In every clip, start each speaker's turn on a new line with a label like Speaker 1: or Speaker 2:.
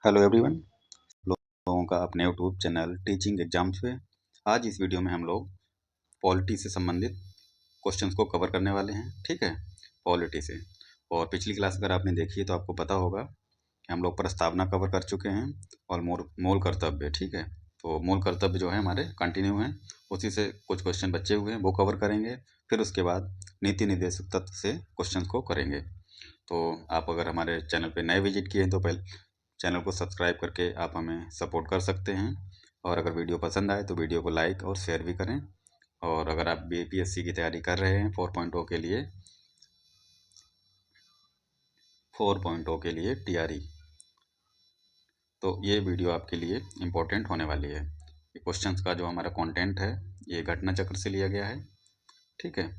Speaker 1: Hello everyone, लोगों का अपने यूट्यूब चैनल टीचिंग एग्जाम्स पे। आज इस वीडियो में हम लोग पॉलिटी से संबंधित क्वेश्चंस को कवर करने वाले हैं। ठीक है, पॉलिटी से। और पिछली क्लास अगर आपने देखी है तो आपको पता होगा कि हम लोग प्रस्तावना कवर कर चुके हैं और मूल कर्तव्य। ठीक है, तो मूल कर्तव्य जो है हमारे कंटिन्यू हैं, उसी से कुछ क्वेश्चन बचे हुए हैं, वो कवर करेंगे। फिर उसके बाद नीति निर्देशक तत्व से क्वेश्चन को करेंगे। तो आप अगर हमारे चैनल पर नए विजिट किए हैं तो पहले चैनल को सब्सक्राइब करके आप हमें सपोर्ट कर सकते हैं। और अगर वीडियो पसंद आए तो वीडियो को लाइक और शेयर भी करें। और अगर आप बीपीएससी की तैयारी कर रहे हैं 4.0 के लिए, 4.0 के लिए टीआरई, तो ये वीडियो आपके लिए इम्पोर्टेंट होने वाली है। ये क्वेश्चंस का जो हमारा कंटेंट है ये घटना चक्र से लिया गया है। ठीक है,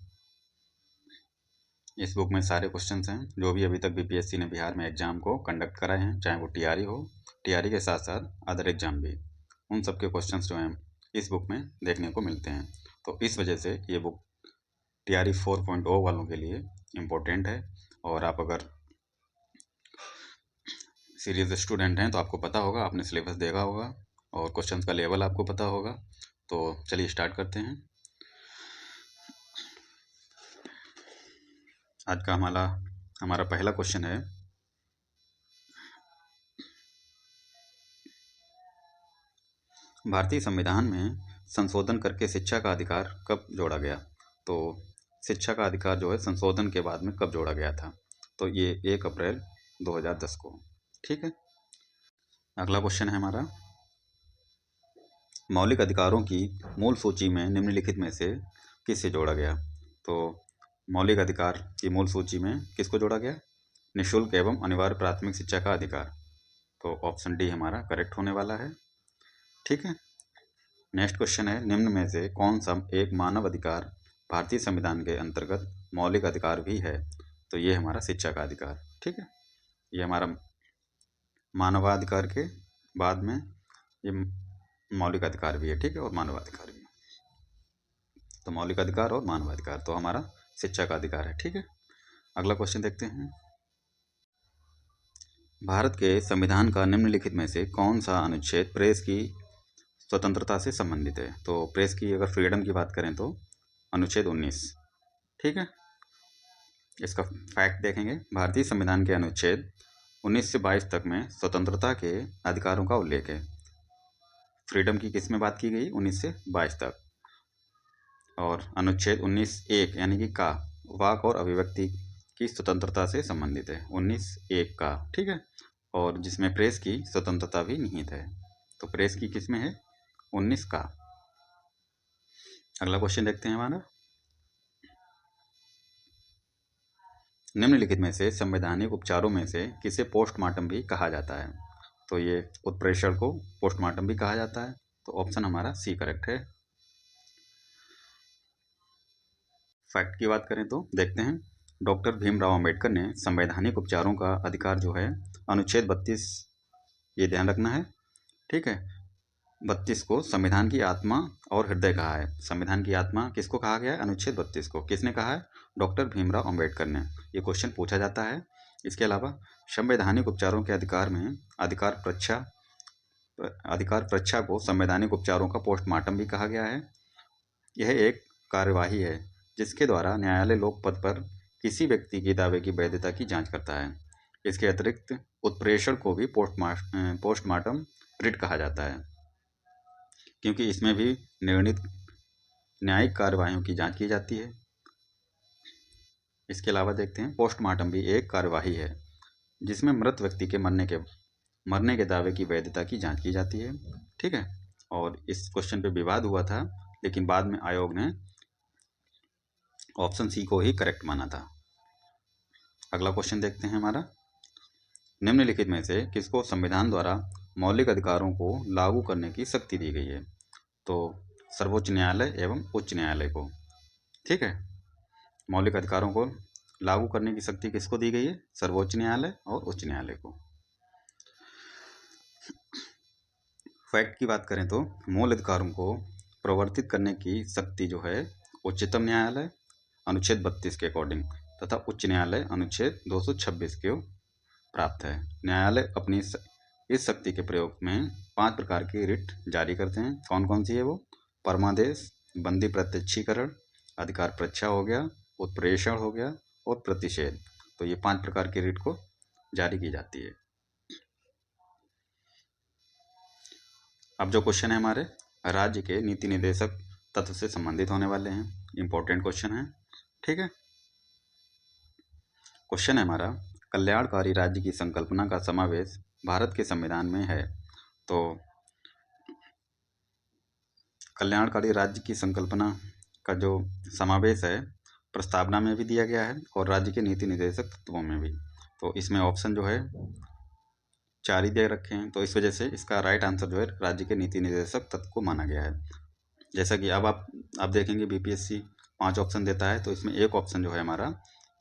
Speaker 1: इस बुक में सारे क्वेश्चंस हैं जो भी अभी तक बीपीएससी ने बिहार में एग्जाम को कंडक्ट कराए हैं, चाहे वो टीआरई हो, टीआरई के साथ साथ अदर एग्जाम भी, उन सब के क्वेश्चंस जो हैं इस बुक में देखने को मिलते हैं। तो इस वजह से ये बुक टीआरई 4.0 वालों के लिए इम्पोर्टेंट है। और आप अगर सीरियस स्टूडेंट हैं तो आपको पता होगा, आपने सिलेबस देखा होगा और क्वेश्चंस का लेवल आपको पता होगा। तो चलिए स्टार्ट करते हैं। आज का हमारा पहला क्वेश्चन है, भारतीय संविधान में संशोधन करके शिक्षा का अधिकार कब जोड़ा गया? तो शिक्षा का अधिकार जो है संशोधन के बाद में कब जोड़ा गया था? तो ये 1 अप्रैल 2010 को। ठीक है, अगला क्वेश्चन है हमारा, मौलिक अधिकारों की मूल सूची में निम्नलिखित में से किसे जोड़ा गया? तो मौलिक अधिकार की मूल सूची में किसको जोड़ा गया? निःशुल्क एवं अनिवार्य प्राथमिक शिक्षा का अधिकार। तो ऑप्शन डी हमारा करेक्ट होने वाला है। ठीक है, नेक्स्ट क्वेश्चन है, निम्न में से कौन सा एक मानव अधिकार भारतीय संविधान के अंतर्गत मौलिक अधिकार भी है? तो ये हमारा शिक्षा का अधिकार। ठीक है, ये हमारा मानवाधिकार के बाद में ये मौलिक अधिकार भी है। ठीक है, और मानवाधिकार भी। तो मौलिक अधिकार और मानवाधिकार तो हमारा शिक्षा का अधिकार है। ठीक है, अगला क्वेश्चन देखते हैं, भारत के संविधान का निम्नलिखित में से कौन सा अनुच्छेद प्रेस की स्वतंत्रता से संबंधित है? तो प्रेस की अगर फ्रीडम की बात करें तो अनुच्छेद 19। ठीक है, इसका फैक्ट देखेंगे, भारतीय संविधान के अनुच्छेद 19 से 22 तक में स्वतंत्रता के अधिकारों का उल्लेख है। फ्रीडम की किस में बात की गई? 19 से 22 तक। और अनुच्छेद 19(1) यानी कि का वाक और अभिव्यक्ति की स्वतंत्रता से संबंधित है, 19(1) का। ठीक है, और जिसमें प्रेस की स्वतंत्रता भी निहित है। तो प्रेस की किस में है? 19 का। अगला क्वेश्चन देखते हैं हमारा, निम्नलिखित में से संवैधानिक उपचारों में से किसे पोस्टमार्टम भी कहा जाता है? तो ये उत्प्रेषण को पोस्टमार्टम भी कहा जाता है। तो ऑप्शन हमारा सी करेक्ट है। फैक्ट की बात करें तो देखते हैं, डॉक्टर भीमराव अंबेडकर ने संवैधानिक उपचारों का अधिकार जो है अनुच्छेद 32, ये ध्यान रखना है। ठीक है, 32 को संविधान की आत्मा और हृदय कहा है। संविधान की आत्मा किसको कहा गया है? अनुच्छेद 32 को। किसने कहा है? डॉक्टर भीमराव अंबेडकर ने। ये क्वेश्चन पूछा जाता है। इसके अलावा संवैधानिक उपचारों के अधिकार में अधिकार परीक्षा को संवैधानिक उपचारों का पोस्टमार्टम भी कहा गया है। यह एक कार्यवाही है जिसके द्वारा न्यायालय लोकपद पर किसी व्यक्ति की दावे की वैधता की जांच करता है। इसके अतिरिक्त उत्प्रेषण को भी पोस्टमार्टम रिट कहा जाता है, क्योंकि इसमें भी निर्णित न्यायिक कार्यवाहियों की जांच की जाती है। इसके अलावा देखते हैं, पोस्टमार्टम भी एक कार्यवाही है जिसमें मृत व्यक्ति के मरने के दावे की वैधता की जांच की जाती है। ठीक है, और इस क्वेश्चन पे विवाद हुआ था, लेकिन बाद में आयोग ने ऑप्शन सी को ही करेक्ट माना था। अगला क्वेश्चन देखते हैं हमारा, निम्नलिखित में से किसको संविधान द्वारा मौलिक अधिकारों को लागू करने की शक्ति दी गई है? तो सर्वोच्च न्यायालय एवं उच्च न्यायालय को। ठीक है, मौलिक अधिकारों को लागू करने की शक्ति किसको दी गई है? सर्वोच्च न्यायालय और उच्च न्यायालय को। फैक्ट की बात करें तो मूल अधिकारों को प्रवर्तित करने की शक्ति जो है उच्चतम न्यायालय अनुच्छेद 32 के अकॉर्डिंग तथा उच्च न्यायालय अनुच्छेद 226 को प्राप्त है। न्यायालय अपनी इस शक्ति के प्रयोग में 5 प्रकार की रिट जारी करते हैं। कौन कौन सी है वो? परमादेश, बंदी प्रत्यक्षीकरण, अधिकार परीक्षा हो गया, उत्प्रेषण हो गया और प्रतिषेध। तो ये 5 प्रकार की रिट को जारी की जाती है। अब जो क्वेश्चन है हमारे राज्य के नीति निदेशक तत्व से संबंधित होने वाले हैं, इंपॉर्टेंट क्वेश्चन है, ठीक है। क्वेश्चन है हमारा, कल्याणकारी राज्य की संकल्पना का समावेश भारत के संविधान में है। तो कल्याणकारी राज्य की संकल्पना का जो समावेश है प्रस्तावना में भी दिया गया है और राज्य के नीति निर्देशक तत्वों में भी। तो इसमें ऑप्शन जो है 4 ही दे रखे हैं, तो इस वजह से इसका राइट आंसर जो है राज्य के नीति निर्देशक तत्व को माना गया है। जैसा कि अब आप देखेंगे बीपीएससी 5 ऑप्शन देता है, तो इसमें एक ऑप्शन जो है हमारा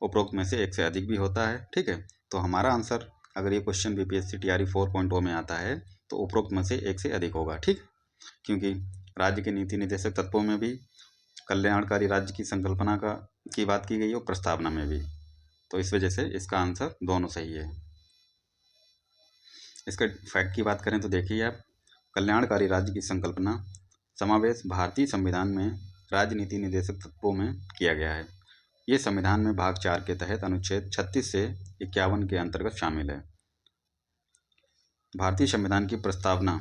Speaker 1: उपरोक्त में से एक से अधिक भी होता है, ठीक है। तो हमारा आंसर अगर ये क्वेश्चन बीपीएससी टीआरई 4.0 में आता है तो उपरोक्त में से एक से अधिक होगा, ठीक, क्योंकि राज्य के नीति निर्देशक तत्वों में भी कल्याणकारी राज्य की संकल्पना की बात की गई है और प्रस्तावना में भी। तो इस वजह से इसका आंसर दोनों सही है। इसके फैक्ट की बात करें तो देखिए आप, कल्याणकारी राज्य की संकल्पना समावेश भारतीय संविधान में राजनीति निर्देशक तत्वों में किया गया है। ये संविधान में भाग 4 के तहत अनुच्छेद 36 से 51 के अंतर्गत शामिल है। भारतीय संविधान की प्रस्तावना,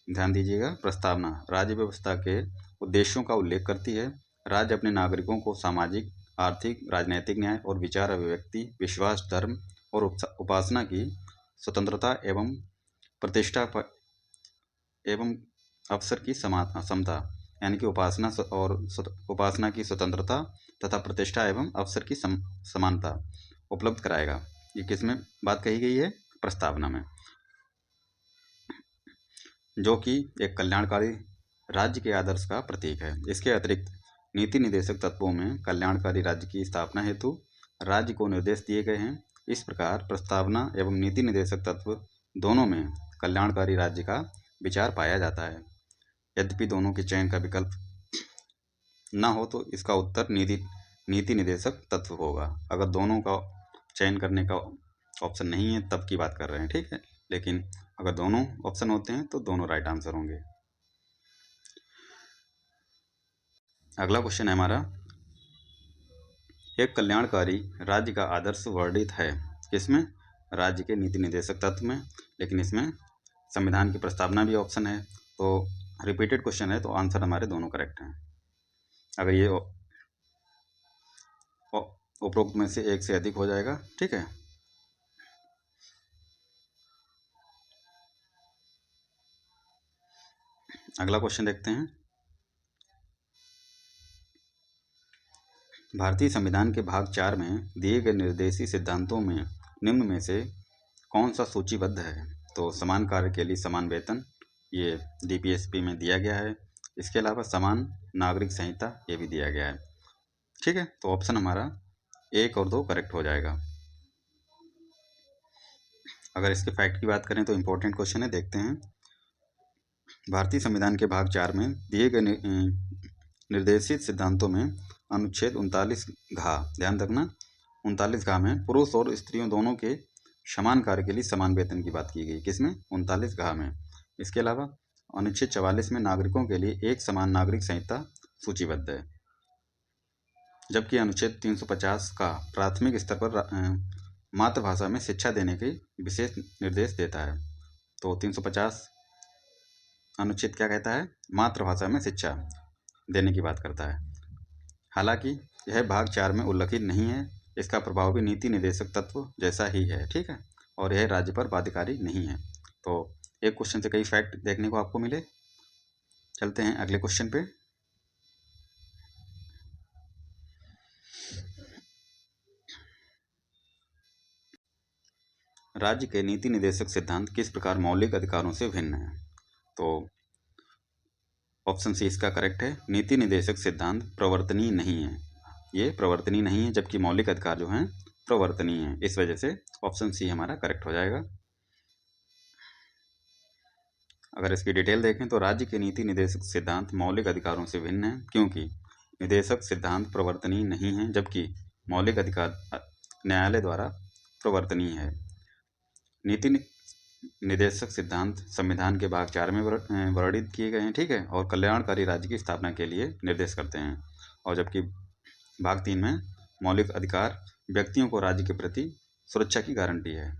Speaker 1: ध्यान दीजिएगा, प्रस्तावना राज्य व्यवस्था के उद्देश्यों का उल्लेख करती है। राज्य अपने नागरिकों को सामाजिक, आर्थिक, राजनैतिक न्याय और विचार अभिव्यक्ति, विश्वास, धर्म और उपासना की स्वतंत्रता एवं प्रतिष्ठा एवं अवसर की समता, यानी कि उपासना की स्वतंत्रता तथा प्रतिष्ठा एवं अवसर की समानता उपलब्ध कराएगा। ये किसमें बात कही गई है? प्रस्तावना में, जो कि एक कल्याणकारी राज्य के आदर्श का प्रतीक है। इसके अतिरिक्त नीति निर्देशक तत्वों में कल्याणकारी राज्य की स्थापना हेतु राज्य को निर्देश दिए गए हैं। इस प्रकार प्रस्तावना एवं नीति निर्देशक तत्व दोनों में कल्याणकारी राज्य का विचार पाया जाता है। यद्यपि दोनों के चयन का विकल्प ना हो तो इसका उत्तर नीति निर्देशक तत्व होगा। अगर दोनों का चयन करने का ऑप्शन नहीं है तब की बात कर रहे हैं, ठीक है। लेकिन अगर दोनों ऑप्शन होते हैं तो दोनों राइट आंसर होंगे। अगला क्वेश्चन है हमारा, एक कल्याणकारी राज्य का आदर्श वर्णित है किसमें? राज्य के नीति निर्देशक तत्व में, लेकिन इसमें संविधान की प्रस्तावना भी ऑप्शन है। तो रिपीटेड क्वेश्चन है तो आंसर हमारे दोनों करेक्ट हैं। अगर ये उपरोक्त में से एक से अधिक हो जाएगा, ठीक है। अगला क्वेश्चन देखते हैं, भारतीय संविधान के भाग 4 में दिए गए निर्देशी सिद्धांतों में निम्न में से कौन सा सूचीबद्ध है? तो समान कार्य के लिए समान वेतन, ये डीपीएसपी में दिया गया है। इसके अलावा समान नागरिक संहिता, ये भी दिया गया है, ठीक है। तो ऑप्शन हमारा 1 और 2 करेक्ट हो जाएगा। अगर इसके फैक्ट की बात करें तो इम्पोर्टेंट क्वेश्चन है, देखते हैं। भारतीय संविधान के भाग 4 में दिए गए निर्देशित सिद्धांतों में अनुच्छेद 39 घ, ध्यान रखना, 39 घ में पुरुष और स्त्रियों दोनों के समान कार्य के लिए समान वेतन की बात की गई। किसमें? 39 घ में। इसके अलावा अनुच्छेद 44 में नागरिकों के लिए एक समान नागरिक संहिता सूचीबद्ध है, जबकि अनुच्छेद 350 का प्राथमिक स्तर पर मातृभाषा में शिक्षा देने के विशेष निर्देश देता है। तो 350 अनुच्छेद क्या कहता है? मातृभाषा में शिक्षा देने की बात करता है। हालांकि यह भाग 4 में उल्लिखित नहीं है, इसका प्रभाव भी नीति निर्देशक तत्व जैसा ही है, ठीक है, और यह राज्य पर बाध्यकारी नहीं है। तो एक क्वेश्चन से कई फैक्ट देखने को आपको मिले। चलते हैं अगले क्वेश्चन पे। राज्य के नीति निर्देशक सिद्धांत किस प्रकार मौलिक अधिकारों से भिन्न है? तो ऑप्शन सी इसका करेक्ट है। नीति निर्देशक सिद्धांत प्रवर्तनीय नहीं है, ये प्रवर्तनीय नहीं है, जबकि मौलिक अधिकार जो हैं प्रवर्तनीय हैं। इस वजह से ऑप्शन सी हमारा करेक्ट हो जाएगा। अगर इसकी डिटेल देखें तो राज्य के नीति निर्देशक सिद्धांत मौलिक अधिकारों से भिन्न है, क्योंकि निर्देशक सिद्धांत प्रवर्तनीय नहीं है, जबकि मौलिक अधिकार न्यायालय द्वारा प्रवर्तनीय है। नीति निर्देशक सिद्धांत संविधान के भाग 4 में वर्णित किए गए हैं, ठीक है, और कल्याणकारी राज्य की स्थापना के लिए निर्देश करते हैं। और जबकि भाग 3 में मौलिक अधिकार व्यक्तियों को राज्य के प्रति सुरक्षा की गारंटी है।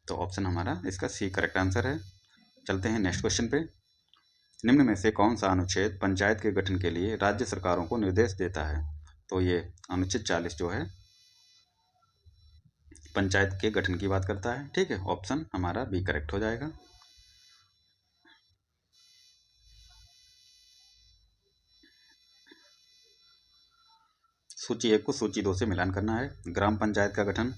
Speaker 1: तो ऑप्शन हमारा इसका सी करेक्ट आंसर है। चलते हैं नेक्स्ट क्वेश्चन पे। निम्न में से कौन सा अनुच्छेद पंचायत के गठन के लिए राज्य सरकारों को निर्देश देता है? तो ये अनुच्छेद 40 जो है पंचायत के गठन की बात करता है, ठीक है। ऑप्शन हमारा बी करेक्ट हो जाएगा। सूची 1 को सूची 2 से मिलान करना है। ग्राम पंचायत का गठन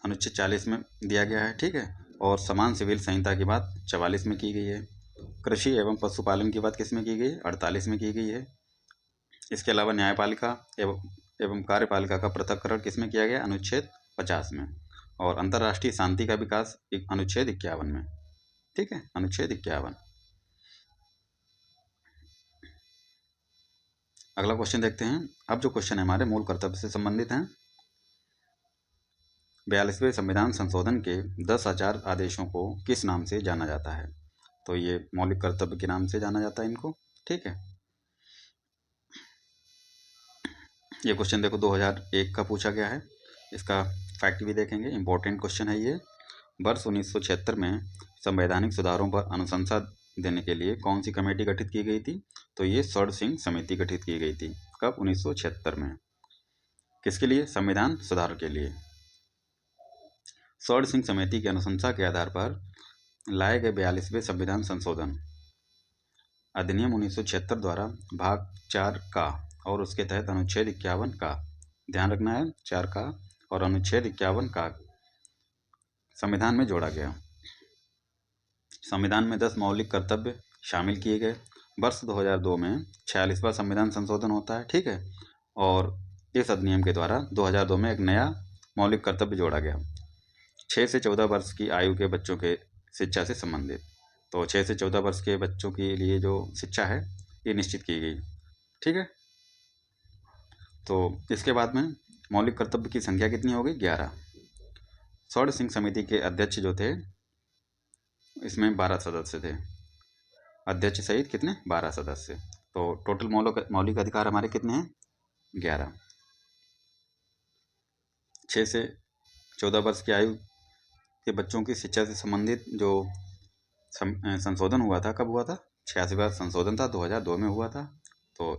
Speaker 1: अनुच्छेद 40 में दिया गया है, ठीक है, और समान सिविल संहिता की बात 44 में की गई है। कृषि एवं पशुपालन की बात किस में की गई है? 48 में की गई है। इसके अलावा न्यायपालिका एवं कार्यपालिका का पृथक्करण किसमें किया गया? अनुच्छेद 50 में। और अंतर्राष्ट्रीय शांति का विकास अनुच्छेद 51 में, ठीक है, अनुच्छेद 51। अगला क्वेश्चन देखते हैं। अब जो क्वेश्चन है हमारे मूल कर्तव्य से संबंधित हैं। 42वें संविधान संशोधन के 10,000 आदेशों को किस नाम से जाना जाता है? तो ये मौलिक कर्तव्य के नाम से जाना जाता है इनको, ठीक है। ये क्वेश्चन देखो 2001 का पूछा गया है। इसका फैक्ट भी देखेंगे, इंपॉर्टेंट क्वेश्चन है ये। वर्ष 1976 में संवैधानिक सुधारों पर अनुशंसा देने के लिए कौन सी कमेटी गठित की गई थी? तो ये स्वर्ण सिंह समिति गठित की गई थी। कब? 1976 में। किसके लिए? संविधान सुधार के लिए। स्वर्ण सिंह समिति की अनुशंसा के आधार पर लाए गए 42वें संविधान संशोधन अधिनियम 1976 द्वारा भाग 4 का और उसके तहत अनुच्छेद 51 का, ध्यान रखना है, 4 का और अनुच्छेद 51 का संविधान में जोड़ा गया। संविधान में 10 मौलिक कर्तव्य शामिल किए गए। वर्ष 2002 में 46वां संविधान संशोधन होता है, ठीक है, और इस अधिनियम के द्वारा 2002 में एक नया मौलिक कर्तव्य जोड़ा गया, 6 से 14 वर्ष की आयु के बच्चों के शिक्षा से संबंधित। तो 6 से 14 वर्ष के बच्चों के लिए जो शिक्षा है ये निश्चित की गई, ठीक है। तो इसके बाद में मौलिक कर्तव्य की संख्या कितनी हो गई? 11। स्वर्ण सिंह समिति के अध्यक्ष जो थे इसमें 12 सदस्य थे, अध्यक्ष सहित कितने? 12 सदस्य। तो टोटल मौलिक अधिकार हमारे कितने हैं? 11। 6 से 14 वर्ष की आयु के बच्चों की शिक्षा से संबंधित जो संशोधन हुआ था, कब हुआ था? 86वां संशोधन था, 2002 में हुआ था। तो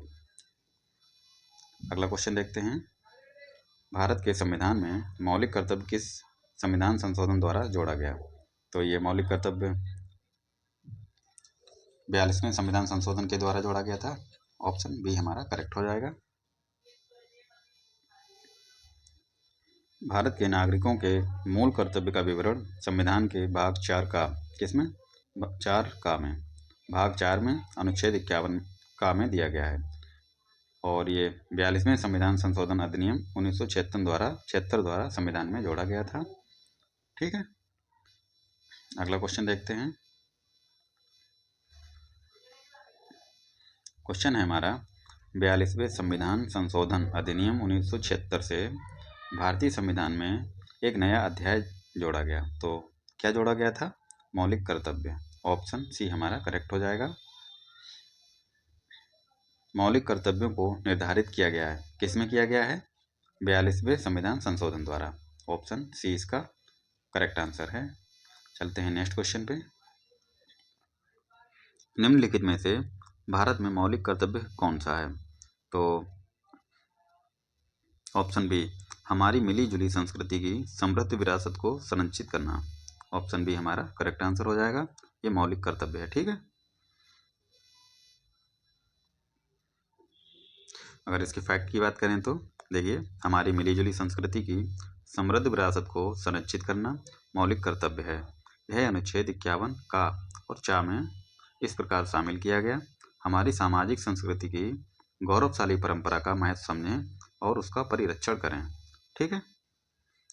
Speaker 1: अगला क्वेश्चन देखते हैं। भारत के संविधान में मौलिक कर्तव्य किस संविधान संशोधन द्वारा जोड़ा गया? तो ये मौलिक कर्तव्य 42वें संविधान संशोधन के द्वारा जोड़ा गया था। ऑप्शन बी हमारा करेक्ट हो जाएगा। भारत के नागरिकों के मूल कर्तव्य का विवरण संविधान के भाग 4 का, किसमें? 4 का में, भाग 4 में अनुच्छेद 51 का में दिया गया है। और ये 42वें संविधान संशोधन अधिनियम 1976 द्वारा संविधान में जोड़ा गया था, ठीक है। अगला क्वेश्चन देखते हैं। क्वेश्चन है हमारा 42वें संविधान संशोधन अधिनियम 1976 से भारतीय संविधान में एक नया अध्याय जोड़ा गया। तो क्या जोड़ा गया था? मौलिक कर्तव्य। ऑप्शन सी हमारा करेक्ट हो जाएगा। मौलिक कर्तव्यों को निर्धारित किया गया है, किसमें किया गया है? 42वें संविधान संशोधन द्वारा। ऑप्शन सी इसका करेक्ट आंसर है। चलते हैं नेक्स्ट क्वेश्चन पे। निम्नलिखित में से भारत में मौलिक कर्तव्य कौन सा है? तो ऑप्शन बी, हमारी मिली जुली संस्कृति की समृद्ध विरासत को संरक्षित करना। ऑप्शन बी हमारा करेक्ट आंसर हो जाएगा। ये मौलिक कर्तव्य है, ठीक है। अगर इसके फैक्ट की बात करें तो देखिए, हमारी मिलीजुली संस्कृति की समृद्ध विरासत को संरक्षित करना मौलिक कर्तव्य है। यह अनुच्छेद 51 का और 4 में इस प्रकार शामिल किया गया। हमारी सामाजिक संस्कृति की गौरवशाली परंपरा का महत्व समझें और उसका परिरक्षण करें, ठीक है।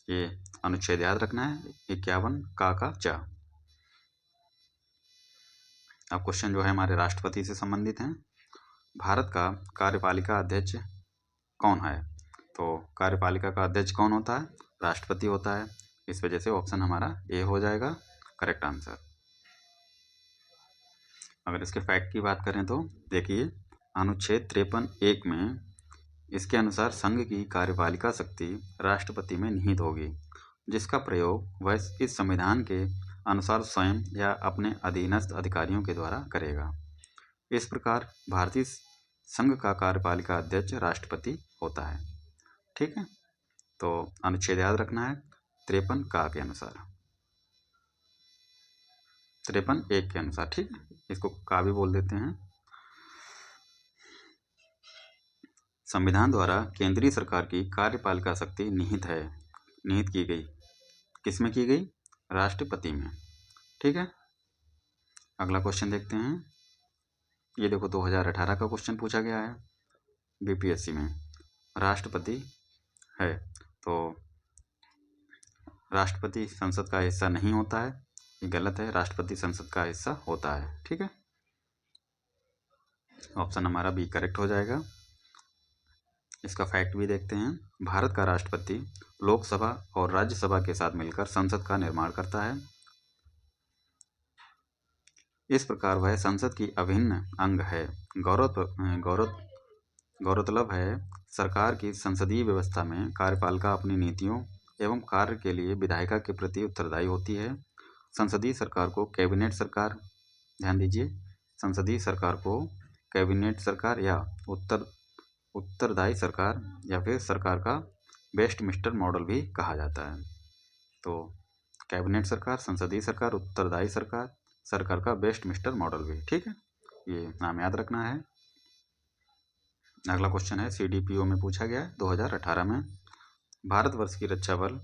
Speaker 1: ये अनुच्छेद याद रखना है, 51 का 4। अब क्वेश्चन जो है हमारे राष्ट्रपति से संबंधित हैं। भारत का कार्यपालिका अध्यक्ष कौन है? तो कार्यपालिका का अध्यक्ष कौन होता है? राष्ट्रपति होता है। इस वजह से ऑप्शन हमारा ए हो जाएगा करेक्ट आंसर। अगर इसके फैक्ट की बात करें तो देखिए, अनुच्छेद 53(1) में इसके अनुसार संघ की कार्यपालिका शक्ति राष्ट्रपति में निहित होगी, जिसका प्रयोग वह इस संविधान के अनुसार स्वयं या अपने अधीनस्थ अधिकारियों के द्वारा करेगा। इस प्रकार भारतीय संघ का कार्यपालिका अध्यक्ष राष्ट्रपति होता है। ठीक है, तो अनुच्छेद याद रखना है 53 का के अनुसार, 53(1) के अनुसार। ठीक है, इसको का भी बोल देते हैं। संविधान द्वारा केंद्रीय सरकार की कार्यपालिका शक्ति निहित की गई। किसमें की गई? राष्ट्रपति में। ठीक है, अगला क्वेश्चन देखते हैं। ये देखो 2018 का क्वेश्चन पूछा गया है बीपीएससी में। राष्ट्रपति है तो राष्ट्रपति संसद का हिस्सा नहीं होता है, ये गलत है। राष्ट्रपति संसद का हिस्सा होता है। ठीक है, ऑप्शन हमारा बी करेक्ट हो जाएगा। इसका फैक्ट भी देखते हैं। भारत का राष्ट्रपति लोकसभा और राज्यसभा के साथ मिलकर संसद का निर्माण करता है। इस प्रकार वह संसद की अभिन्न अंग है। गौरतलब है, सरकार की संसदीय व्यवस्था में कार्यपालिका अपनी नीतियों एवं कार्य के लिए विधायिका के प्रति उत्तरदायी होती है। संसदीय सरकार को कैबिनेट सरकार, ध्यान दीजिए, संसदीय सरकार को कैबिनेट सरकार या उत्तरदायी सरकार या फिर सरकार का वेस्टमिंस्टर मॉडल भी कहा जाता है। तो कैबिनेट सरकार, संसदीय सरकार, उत्तरदायी सरकार, सरकार का वेस्टमिंस्टर मॉडल भी। ठीक है, ये नाम याद रखना है। अगला क्वेश्चन है सीडीपीओ में पूछा गया है 2018 में। भारतवर्ष की रक्षा बल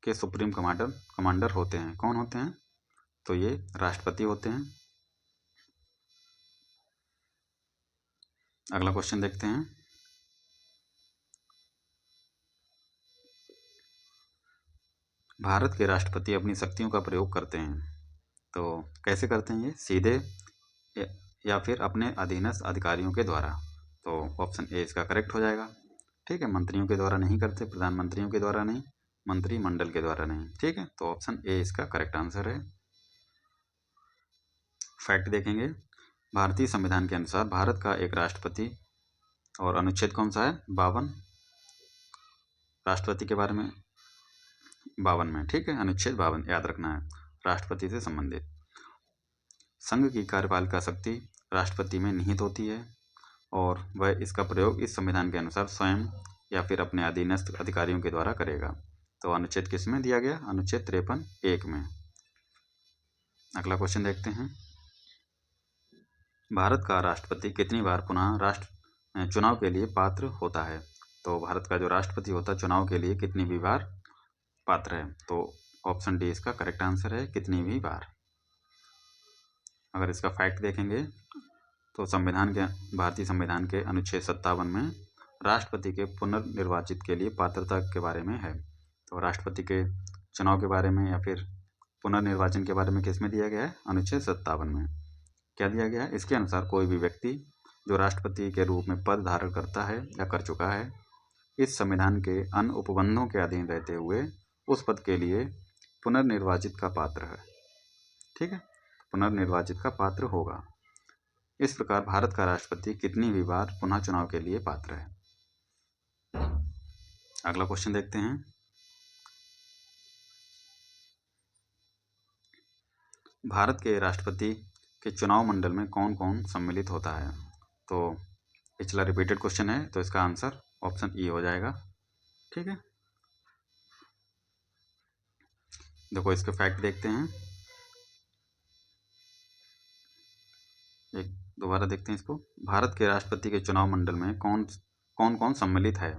Speaker 1: के सुप्रीम कमांडर होते हैं, कौन होते हैं? तो ये राष्ट्रपति होते हैं। अगला क्वेश्चन देखते हैं। भारत के राष्ट्रपति अपनी शक्तियों का प्रयोग करते हैं, तो कैसे करते हैं? ये सीधे या फिर अपने अधीनस्थ अधिकारियों के द्वारा। तो ऑप्शन ए इसका करेक्ट हो जाएगा। ठीक है, मंत्रियों के द्वारा नहीं करते, प्रधानमंत्रियों के द्वारा नहीं, मंत्रिमंडल के द्वारा नहीं। ठीक है, तो ऑप्शन ए इसका करेक्ट आंसर है। फैक्ट देखेंगे। भारतीय संविधान के अनुसार भारत का एक राष्ट्रपति, और अनुच्छेद कौन सा है? 52, राष्ट्रपति के बारे में 52 में। ठीक है, अनुच्छेद 52 याद रखना है, राष्ट्रपति से संबंधित। संघ की कार्यपालिका शक्ति राष्ट्रपति में निहित होती है और वह इसका प्रयोग इस संविधान के अनुसार स्वयं या फिर अपने अधीनस्थ अधिकारियों के द्वारा करेगा। तो अनुच्छेद किस में दिया गया? अनुच्छेद 53(1) में। अगला क्वेश्चन देखते हैं। भारत का राष्ट्रपति कितनी बार पुनः चुनाव के लिए पात्र होता है? तो भारत का जो राष्ट्रपति होता है चुनाव के लिए कितनी भी बार पात्र है? तो ऑप्शन डी इसका करेक्ट आंसर है, कितनी भी बार। अगर इसका फैक्ट देखेंगे तो भारतीय संविधान के अनुच्छेद 57 में राष्ट्रपति के पुनर्निर्वाचित के लिए पात्रता के बारे में है। तो राष्ट्रपति के चुनाव के बारे में या फिर पुनर्निर्वाचन के बारे में किस में दिया गया है? अनुच्छेद 57 में। क्या दिया गया है? इसके अनुसार कोई भी व्यक्ति जो राष्ट्रपति के रूप में पद धारण करता है या कर चुका है, इस संविधान के अन्य उपबंधों के अधीन रहते हुए उस पद के लिए पुनर्निर्वाचित का पात्र है। ठीक है, पुनर्निर्वाचित का पात्र होगा। इस प्रकार भारत का राष्ट्रपति कितनी भी बार पुनः चुनाव के लिए पात्र है? अगला क्वेश्चन देखते हैं। भारत के राष्ट्रपति के चुनाव मंडल में कौन कौन सम्मिलित होता है? तो पिछला रिपीटेड क्वेश्चन है, तो इसका आंसर ऑप्शन ई हो जाएगा। ठीक है, देखो इसके फैक्ट देखते हैं। एक दोबारा देखते हैं इसको। भारत के राष्ट्रपति के चुनाव मंडल में कौन कौन सम्मिलित है?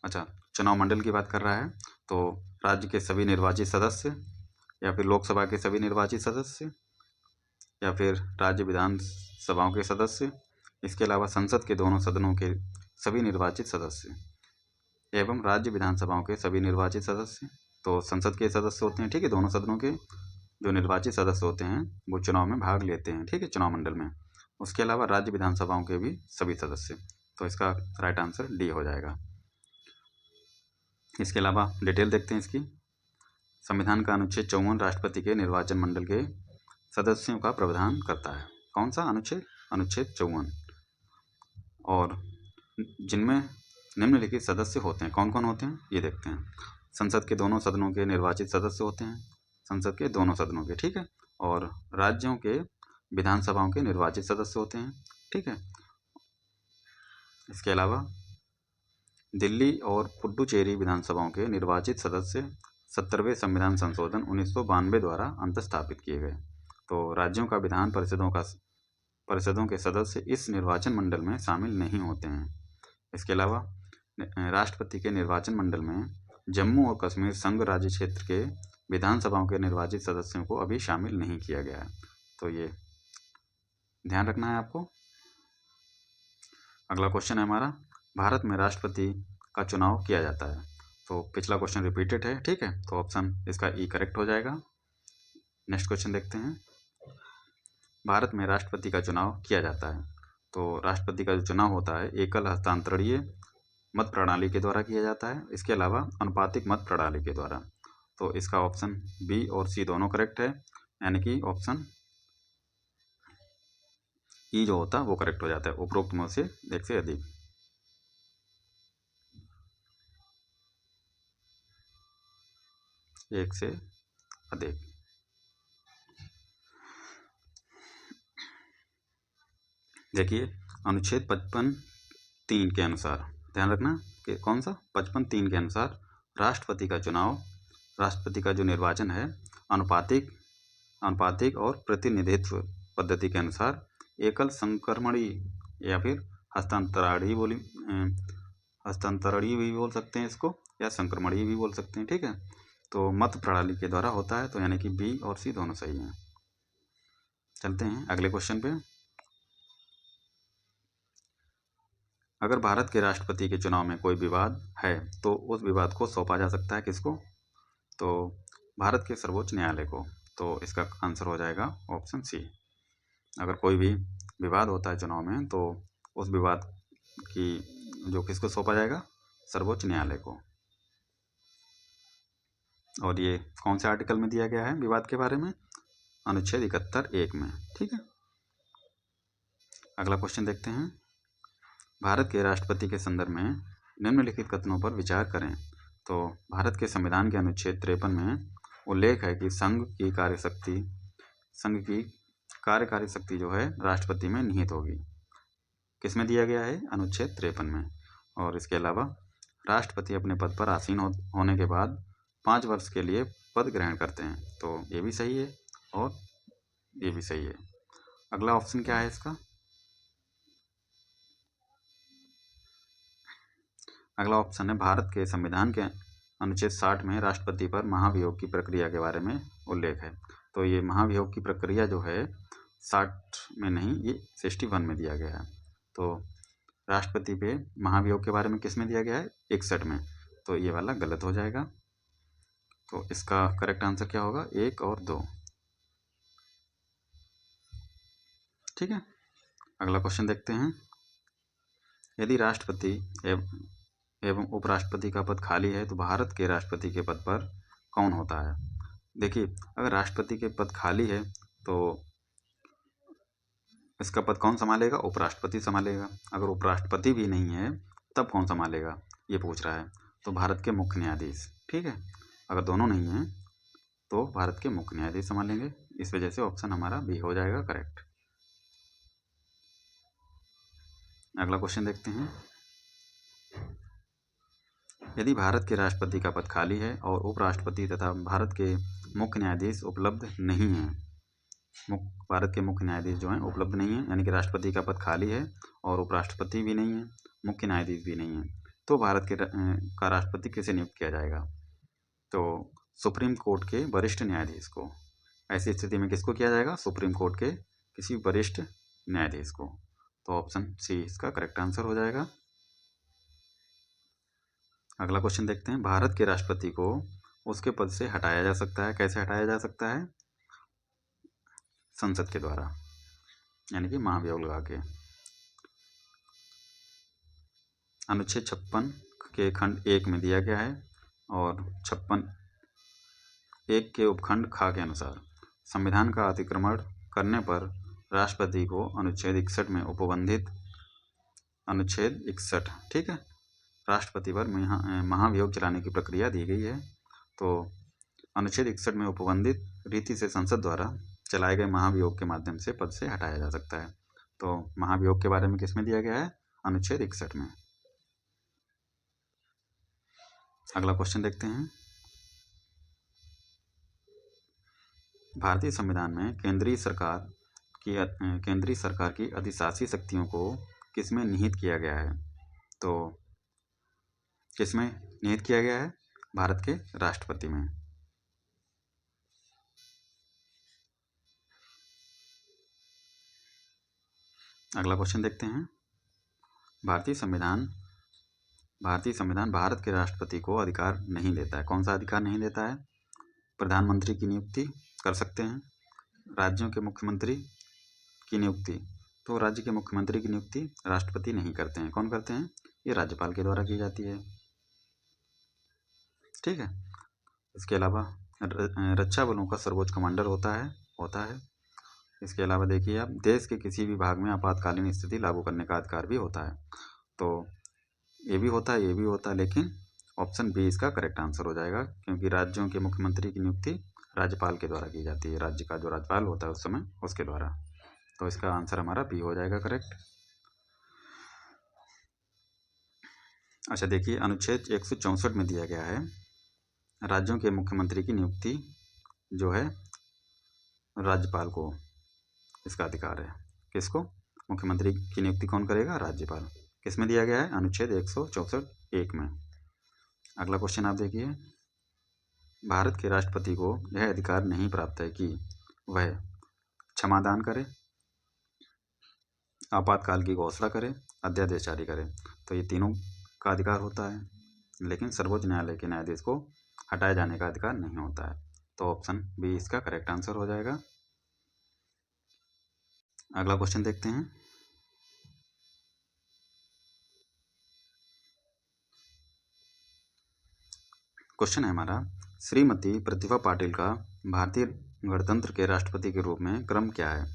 Speaker 1: अच्छा, चुनाव मंडल की बात कर रहा है तो राज्य के सभी निर्वाचित सदस्य या फिर लोकसभा के सभी निर्वाचित सदस्य या फिर राज्य विधानसभाओं के सदस्य, इसके अलावा संसद के दोनों सदनों के सभी निर्वाचित सदस्य एवं राज्य विधानसभाओं के सभी निर्वाचित सदस्य। तो संसद के सदस्य होते हैं, ठीक है, दोनों सदनों के जो निर्वाचित सदस्य होते हैं वो चुनाव में भाग लेते हैं, ठीक है, चुनाव मंडल में। उसके अलावा राज्य विधानसभाओं के भी सभी सदस्य। तो इसका राइट आंसर डी हो जाएगा। इसके अलावा डिटेल देखते हैं इसकी। संविधान का अनुच्छेद 54 राष्ट्रपति के निर्वाचन मंडल के सदस्यों का प्रावधान करता है। कौन सा अनुच्छेद? अनुच्छेद 54। और जिनमें निम्नलिखित सदस्य होते हैं, कौन कौन होते हैं ये देखते हैं। संसद के दोनों सदनों के निर्वाचित सदस्य होते हैं, संसद के दोनों सदनों के, ठीक है। और राज्यों के विधानसभाओं के निर्वाचित सदस्य होते हैं, ठीक है। इसके अलावा दिल्ली और पुडुचेरी विधानसभाओं के निर्वाचित सदस्य 70वें संविधान संशोधन 1992 द्वारा अंतस्थापित किए गए। तो राज्यों का विधान परिषदों के सदस्य इस निर्वाचन मंडल में शामिल नहीं होते हैं। इसके अलावा राष्ट्रपति के निर्वाचन मंडल में जम्मू और कश्मीर संघ राज्य क्षेत्र के विधानसभाओं के निर्वाचित सदस्यों को अभी शामिल नहीं किया गया है, तो ये ध्यान रखना है आपको। अगला क्वेश्चन है हमारा, भारत में राष्ट्रपति का चुनाव किया जाता है। तो पिछला क्वेश्चन रिपीटेड है, ठीक है, तो ऑप्शन इसका ई करेक्ट हो जाएगा। नेक्स्ट क्वेश्चन देखते हैं, भारत में राष्ट्रपति का चुनाव किया जाता है। तो राष्ट्रपति का जो चुनाव होता है एकल हस्तांतरणीय मत प्रणाली के द्वारा किया जाता है, इसके अलावा अनुपातिक मत प्रणाली के द्वारा। तो इसका ऑप्शन बी और सी दोनों करेक्ट है, यानी कि ऑप्शन ई जो होता है वो करेक्ट हो जाता है, उपरोक्त में से एक से अधिक। एक से अधिक। देखिए अनुच्छेद 55(3) के अनुसार, ध्यान रखना कि कौन सा, 55(3) के अनुसार राष्ट्रपति का चुनाव, राष्ट्रपति का जो निर्वाचन है अनुपातिक और प्रतिनिधित्व पद्धति के अनुसार एकल संक्रमणी या फिर हस्तांतरणीय भी बोल सकते हैं इसको, या संक्रमणीय भी बोल सकते हैं, ठीक है। तो मत प्रणाली के द्वारा होता है, तो यानी कि बी और सी दोनों सही हैं। चलते हैं अगले क्वेश्चन पे। अगर भारत के राष्ट्रपति के चुनाव में कोई विवाद है तो उस विवाद को सौंपा जा सकता है किसको? तो भारत के सर्वोच्च न्यायालय को। तो इसका आंसर हो जाएगा ऑप्शन सी। अगर कोई भी विवाद होता है चुनाव में तो उस विवाद की जो किसको सौंपा जाएगा? सर्वोच्च न्यायालय को। और ये कौन से आर्टिकल में दिया गया है विवाद के बारे में? अनुच्छेद 71(1) में, ठीक है। अगला क्वेश्चन देखते हैं, भारत के राष्ट्रपति के संदर्भ में निम्नलिखित कथनों पर विचार करें। तो भारत के संविधान के अनुच्छेद 53 में उल्लेख है कि संघ की कार्यकारी शक्ति जो है राष्ट्रपति में निहित होगी। किसमें दिया गया है? अनुच्छेद 53 में। और इसके अलावा राष्ट्रपति अपने पद पर आसीन होने के बाद 5 वर्ष के लिए पद ग्रहण करते हैं। तो ये भी सही है और ये भी सही है। अगला ऑप्शन क्या है इसका? अगला ऑप्शन है भारत के संविधान के अनुच्छेद 60 में राष्ट्रपति पर महाभियोग की प्रक्रिया के बारे में उल्लेख है। तो ये महाभियोग की प्रक्रिया जो है 60 में नहीं, ये 61 में दिया गया है। तो राष्ट्रपति पे महाभियोग के बारे में किस में दिया गया है? 61 में। तो ये वाला गलत हो जाएगा। तो इसका करेक्ट आंसर क्या होगा? 1 और 2, ठीक है। अगला क्वेश्चन देखते हैं, यदि राष्ट्रपति एवं उपराष्ट्रपति का पद खाली है तो भारत के राष्ट्रपति के पद पर कौन होता है? देखिए अगर राष्ट्रपति के पद खाली है तो इसका पद कौन संभालेगा? उपराष्ट्रपति संभालेगा। अगर उपराष्ट्रपति भी नहीं है तब कौन संभालेगा ये पूछ रहा है। तो भारत के मुख्य न्यायाधीश, ठीक है। अगर दोनों नहीं हैं तो भारत के मुख्य न्यायाधीश संभालेंगे। इस वजह से ऑप्शन हमारा बी हो जाएगा करेक्ट। अगला क्वेश्चन देखते हैं, यदि भारत के राष्ट्रपति का पद खाली है और उपराष्ट्रपति तथा भारत के मुख्य न्यायाधीश उपलब्ध नहीं हैं, भारत के मुख्य न्यायाधीश जो हैं उपलब्ध नहीं है, यानी कि राष्ट्रपति का पद खाली है और उपराष्ट्रपति भी नहीं है, मुख्य न्यायाधीश भी नहीं है, तो भारत के का राष्ट्रपति किसे नियुक्त किया जाएगा? तो सुप्रीम कोर्ट के वरिष्ठ न्यायाधीश को। ऐसी स्थिति में किसको किया जाएगा? सुप्रीम कोर्ट के किसी वरिष्ठ न्यायाधीश को। तो ऑप्शन सी इसका करेक्ट आंसर हो जाएगा। अगला क्वेश्चन देखते हैं, भारत के राष्ट्रपति को उसके पद से हटाया जा सकता है। कैसे हटाया जा सकता है? संसद के द्वारा, यानी कि महाभियोग लगा के। अनुच्छेद 56 के खंड 1 में दिया गया है और 56 1 के उपखंड ख के अनुसार संविधान का अतिक्रमण करने पर राष्ट्रपति को अनुच्छेद 61 में उपबंधित अनुच्छेद 61, ठीक है, राष्ट्रपति पर महाभियोग चलाने की प्रक्रिया दी गई है। तो अनुच्छेद 61 में उपबंधित रीति से संसद द्वारा चलाए गए महाभियोग के माध्यम से पद से हटाया जा सकता है। तो महाभियोग के बारे में किसमें दिया गया है? अनुच्छेद 61 में। अगला क्वेश्चन देखते हैं। भारतीय संविधान में केंद्रीय सरकार की अधिशासी शक्तियों को किसमें निहित किया गया है? तो किसमें निहित किया गया है? भारत के राष्ट्रपति में। अगला क्वेश्चन देखते हैं। भारतीय संविधान भारत के राष्ट्रपति को अधिकार नहीं देता है। कौन सा अधिकार नहीं देता है? प्रधानमंत्री की नियुक्ति कर सकते हैं, राज्यों के मुख्यमंत्री की नियुक्ति, तो राज्य के मुख्यमंत्री की नियुक्ति राष्ट्रपति नहीं करते हैं। कौन करते हैं? ये राज्यपाल के द्वारा की जाती है, ठीक है। इसके अलावा रक्षा बलों का सर्वोच्च कमांडर होता है। इसके अलावा देखिए आप, देश के किसी भी भाग में आपातकालीन स्थिति लागू करने का अधिकार भी होता है। तो ये भी होता है, लेकिन ऑप्शन बी इसका करेक्ट आंसर हो जाएगा, क्योंकि राज्यों के मुख्यमंत्री की नियुक्ति राज्यपाल के द्वारा की जाती है, राज्य का जो राज्यपाल होता है उस समय उसके द्वारा। तो इसका आंसर हमारा बी हो जाएगा करेक्ट। अच्छा देखिए, अनुच्छेद 164 में दिया गया है राज्यों के मुख्यमंत्री की नियुक्ति जो है राज्यपाल को इसका अधिकार है। किसको? मुख्यमंत्री की नियुक्ति कौन करेगा? राज्यपाल। किसमें दिया गया है? अनुच्छेद 164(1) में। अगला क्वेश्चन आप देखिए, भारत के राष्ट्रपति को यह अधिकार नहीं प्राप्त है कि वह क्षमादान करे, आपातकाल की घोषणा करे, अध्यादेश जारी करे। तो ये तीनों का अधिकार होता है, लेकिन सर्वोच्च न्यायालय के न्यायाधीश को हटाए जाने का अधिकार नहीं होता है। तो ऑप्शन बी इसका करेक्ट आंसर हो जाएगा। अगला क्वेश्चन देखते हैं। क्वेश्चन है हमारा, श्रीमती प्रतिभा पाटिल का भारतीय गणतंत्र के राष्ट्रपति के रूप में क्रम क्या है?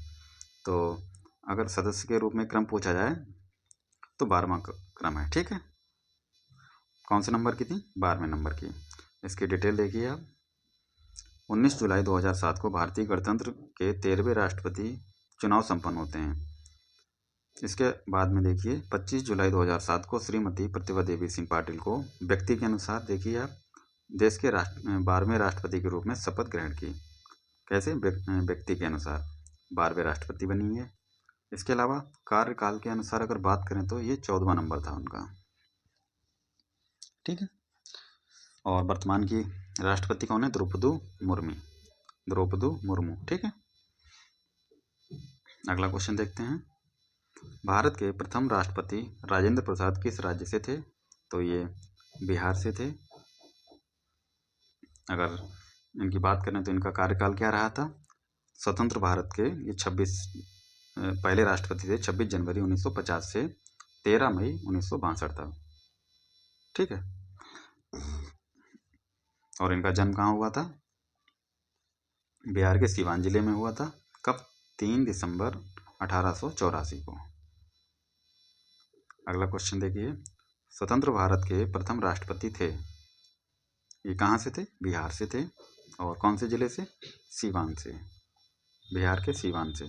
Speaker 1: तो अगर सदस्य के रूप में क्रम पूछा जाए तो 12वां क्रम है, ठीक है। कौन से नंबर की थी? 12वें नंबर की। इसकी डिटेल देखिए आप। 19 जुलाई 2007 को भारतीय गणतंत्र के 13वें राष्ट्रपति चुनाव संपन्न होते हैं। इसके बाद में देखिए 25 जुलाई 2007 को श्रीमती प्रतिभा देवी सिंह पाटिल को व्यक्ति के अनुसार देखिए आप देश के 12वें राष्ट्रपति के रूप में शपथ ग्रहण की। कैसे? व्यक्ति के अनुसार 12वें राष्ट्रपति बनी है। इसके अलावा कार्यकाल के अनुसार अगर बात करें तो ये 14वां नंबर था उनका, ठीक है। और वर्तमान की राष्ट्रपति कौन है? द्रौपदी मुर्मू, ठीक है। अगला क्वेश्चन देखते हैं। भारत के प्रथम राष्ट्रपति राजेंद्र प्रसाद किस राज्य से थे? तो ये बिहार से थे। अगर इनकी बात करें तो इनका कार्यकाल क्या रहा था? स्वतंत्र भारत के ये 26 पहले राष्ट्रपति थे, 26 जनवरी 1950 से 13 मई 1962 तक, ठीक है। और इनका जन्म कहाँ हुआ था? बिहार के सीवान जिले में हुआ था। कब? 3 दिसंबर 1884 को। अगला क्वेश्चन देखिए, स्वतंत्र भारत के प्रथम राष्ट्रपति थे, ये कहाँ से थे? बिहार से थे। और कौन से जिले से? सीवान से, बिहार के सीवान से।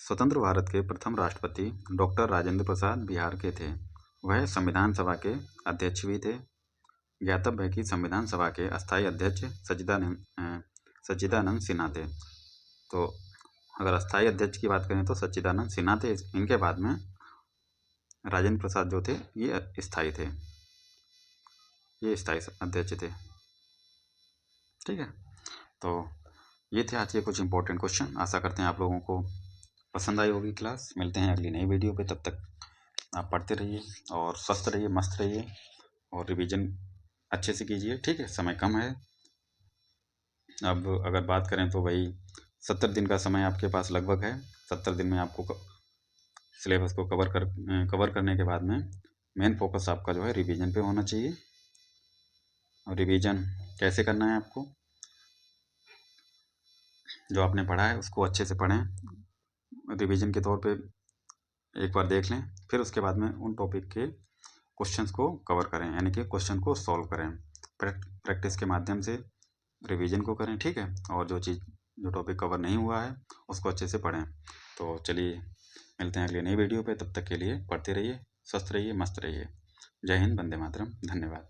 Speaker 1: स्वतंत्र भारत के प्रथम राष्ट्रपति डॉक्टर राजेंद्र प्रसाद बिहार के थे। वह संविधान सभा के अध्यक्ष भी थे। ज्ञातव्य है कि संविधान सभा के अस्थायी अध्यक्ष सच्चिदानंद सिन्हा थे। तो अगर अस्थायी अध्यक्ष की बात करें तो सच्चिदानंद सिन्हा थे। इनके बाद में राजेंद्र प्रसाद जो थे ये स्थायी थे, ये स्थायी अध्यक्ष थे, ठीक है। तो ये थे आज के कुछ इंपॉर्टेंट क्वेश्चन। आशा करते हैं आप लोगों को पसंद आई होगी क्लास। मिलते हैं अगली नई वीडियो पे, तब तक आप पढ़ते रहिए और स्वस्थ रहिए, मस्त रहिए और रिवीजन अच्छे से कीजिए, ठीक है। समय कम है, अब अगर बात करें तो वही 70 दिन का समय आपके पास लगभग है। 70 दिन में आपको सिलेबस को कवर करने के बाद में मेन फोकस आपका जो है रिवीजन पे होना चाहिए, रिवीजन कैसे करना है आपको, जो आपने पढ़ा है उसको अच्छे से पढ़ें, रिवीजन के तौर पे एक बार देख लें, फिर उसके बाद में उन टॉपिक के क्वेश्चंस को कवर करें, यानी कि क्वेश्चन को सॉल्व करें। प्रैक्टिस के माध्यम से रिवीजन को करें, ठीक है। और जो टॉपिक कवर नहीं हुआ है उसको अच्छे से पढ़ें। तो चलिए मिलते हैं अगली नई वीडियो पे, तब तक के लिए पढ़ते रहिए, स्वस्थ रहिए, मस्त रहिए। जय हिंद, वंदे मातरम, धन्यवाद।